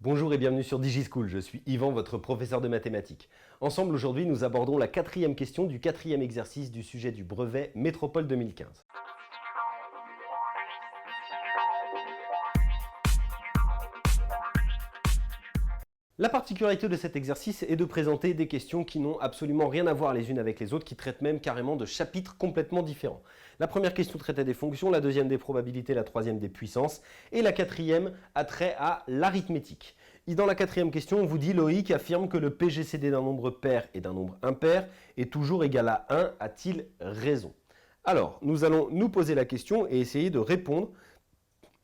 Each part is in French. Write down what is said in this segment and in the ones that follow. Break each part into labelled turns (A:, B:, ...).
A: Bonjour et bienvenue sur DigiSchool, je suis Yvan, votre professeur de mathématiques. Ensemble aujourd'hui, nous abordons la 4e question du 4e exercice du sujet du brevet Métropole 2015. La particularité de cet exercice est de présenter des questions qui n'ont absolument rien à voir les unes avec les autres, qui traitent même carrément de chapitres complètement différents. La première question traitait des fonctions, la deuxième des probabilités, la troisième des puissances, et la quatrième a trait à l'arithmétique. Et dans la 4e question, on vous dit Loïc affirme que le PGCD d'un nombre pair et d'un nombre impair est toujours égal à 1, a-t-il raison? Alors, nous allons nous poser la question et essayer de répondre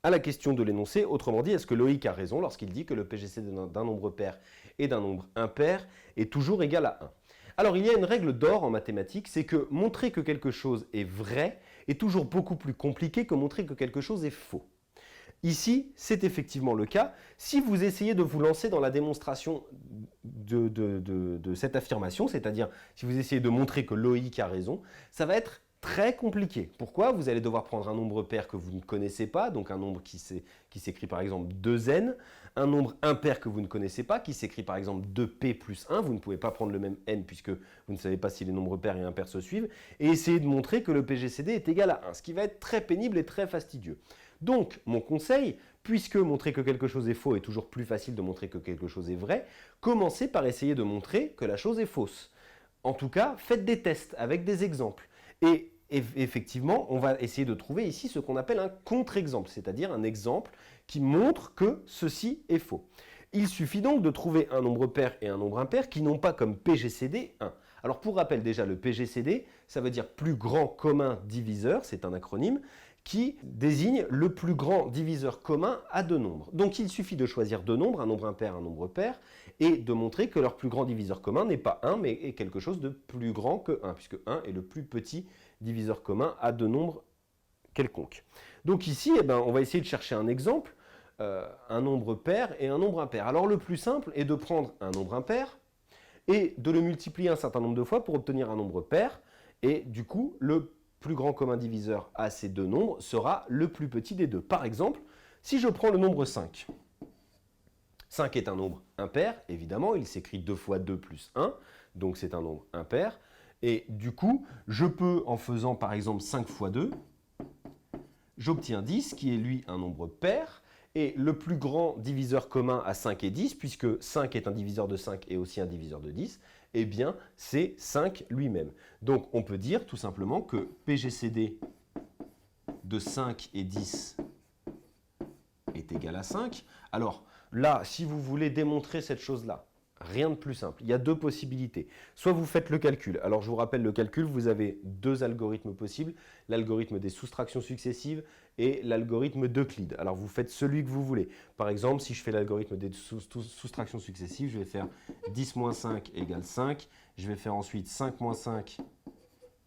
A: à la question de l'énoncé. Autrement dit, est-ce que Loïc a raison lorsqu'il dit que le PGCD d'un nombre pair et d'un nombre impair est toujours égal à 1? Alors, il y a une règle d'or en mathématiques, c'est que montrer que quelque chose est vrai est toujours beaucoup plus compliqué que montrer que quelque chose est faux. Ici, c'est effectivement le cas. Si vous essayez de vous lancer dans la démonstration de cette affirmation, c'est-à-dire si vous essayez de montrer que Loïc a raison, ça va être très compliqué. Pourquoi? Vous allez devoir prendre un nombre pair que vous ne connaissez pas, donc un nombre qui s'écrit par exemple 2n, un nombre impair que vous ne connaissez pas, qui s'écrit par exemple 2p plus 1, vous ne pouvez pas prendre le même n puisque vous ne savez pas si les nombres pairs et impairs se suivent, et essayer de montrer que le PGCD est égal à 1, ce qui va être très pénible et très fastidieux. Donc, mon conseil, puisque montrer que quelque chose est faux est toujours plus facile de montrer que quelque chose est vrai, commencez par essayer de montrer que la chose est fausse. En tout cas, faites des tests avec des exemples. Et effectivement, on va essayer de trouver ici ce qu'on appelle un contre-exemple, c'est-à-dire un exemple qui montre que ceci est faux. Il suffit donc de trouver un nombre pair et un nombre impair qui n'ont pas comme PGCD 1. Alors pour rappel déjà, le PGCD, ça veut dire plus grand commun diviseur, c'est un acronyme, qui désigne le plus grand diviseur commun à deux nombres. Donc il suffit de choisir deux nombres, un nombre impair, un nombre pair, et de montrer que leur plus grand diviseur commun n'est pas 1, mais est quelque chose de plus grand que 1, puisque 1 est le plus petit diviseur commun à deux nombres quelconques. Donc ici, on va essayer de chercher un exemple, un nombre pair et un nombre impair. Alors le plus simple est de prendre un nombre impair et de le multiplier un certain nombre de fois pour obtenir un nombre pair, et du coup, le plus grand commun diviseur à ces deux nombres sera le plus petit des deux. Par exemple, si je prends le nombre 5, 5 est un nombre impair, évidemment, il s'écrit 2 fois 2 plus 1, donc c'est un nombre impair. Et du coup, je peux, en faisant par exemple 5 fois 2, j'obtiens 10, qui est lui un nombre pair, et le plus grand diviseur commun à 5 et 10, puisque 5 est un diviseur de 5 et aussi un diviseur de 10, eh bien, c'est 5 lui-même. Donc, on peut dire tout simplement que PGCD de 5 et 10 est égal à 5. Alors, là, si vous voulez démontrer cette chose-là, rien de plus simple. Il y a deux possibilités. Soit vous faites le calcul. Alors, je vous rappelle le calcul, vous avez deux algorithmes possibles, l'algorithme des soustractions successives et l'algorithme d'Euclide. Alors, vous faites celui que vous voulez. Par exemple, si je fais l'algorithme des soustractions successives, je vais faire 10 moins 5 égale 5. Je vais faire ensuite 5 moins 5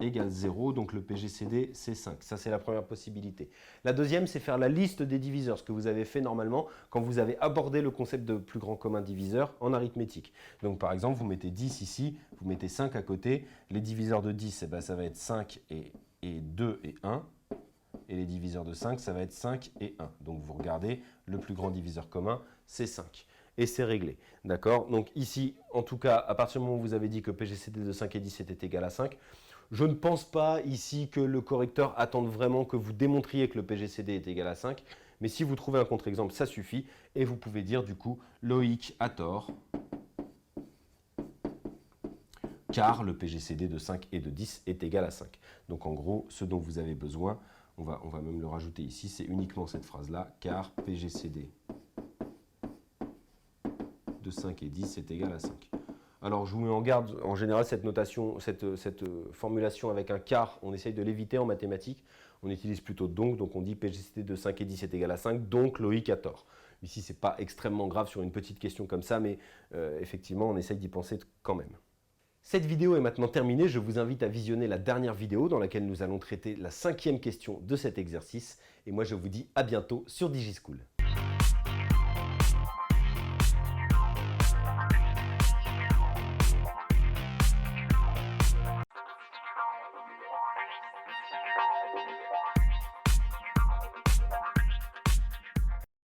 A: égale 0, donc le PGCD c'est 5. Ça c'est la première possibilité. La deuxième c'est faire la liste des diviseurs, ce que vous avez fait normalement quand vous avez abordé le concept de plus grand commun diviseur en arithmétique. Donc par exemple vous mettez 10 ici, vous mettez 5 à côté, les diviseurs de 10 ça va être 5 et 2 et 1, et les diviseurs de 5 ça va être 5 et 1. Donc vous regardez, le plus grand diviseur commun c'est 5. Et c'est réglé. D'accord? Donc ici, en tout cas, à partir du moment où vous avez dit que PGCD de 5 et 10 était égal à 5, je ne pense pas ici que le correcteur attende vraiment que vous démontriez que le PGCD est égal à 5. Mais si vous trouvez un contre-exemple, ça suffit. Et vous pouvez dire du coup, Loïc a tort, car le PGCD de 5 et de 10 est égal à 5. Donc en gros, ce dont vous avez besoin, on va même le rajouter ici, c'est uniquement cette phrase-là, car PGCD de 5 et 10 est égal à 5. Alors, je vous mets en garde, en général, cette notation, cette formulation avec un car, on essaye de l'éviter en mathématiques. On utilise plutôt donc on dit PGCD de 5 et 10 est égal à 5, donc Loïc a tort. Ici, ce n'est pas extrêmement grave sur une petite question comme ça, mais effectivement, on essaye d'y penser quand même. Cette vidéo est maintenant terminée. Je vous invite à visionner la dernière vidéo dans laquelle nous allons traiter la 5e question de cet exercice. Et moi, je vous dis à bientôt sur DigiSchool.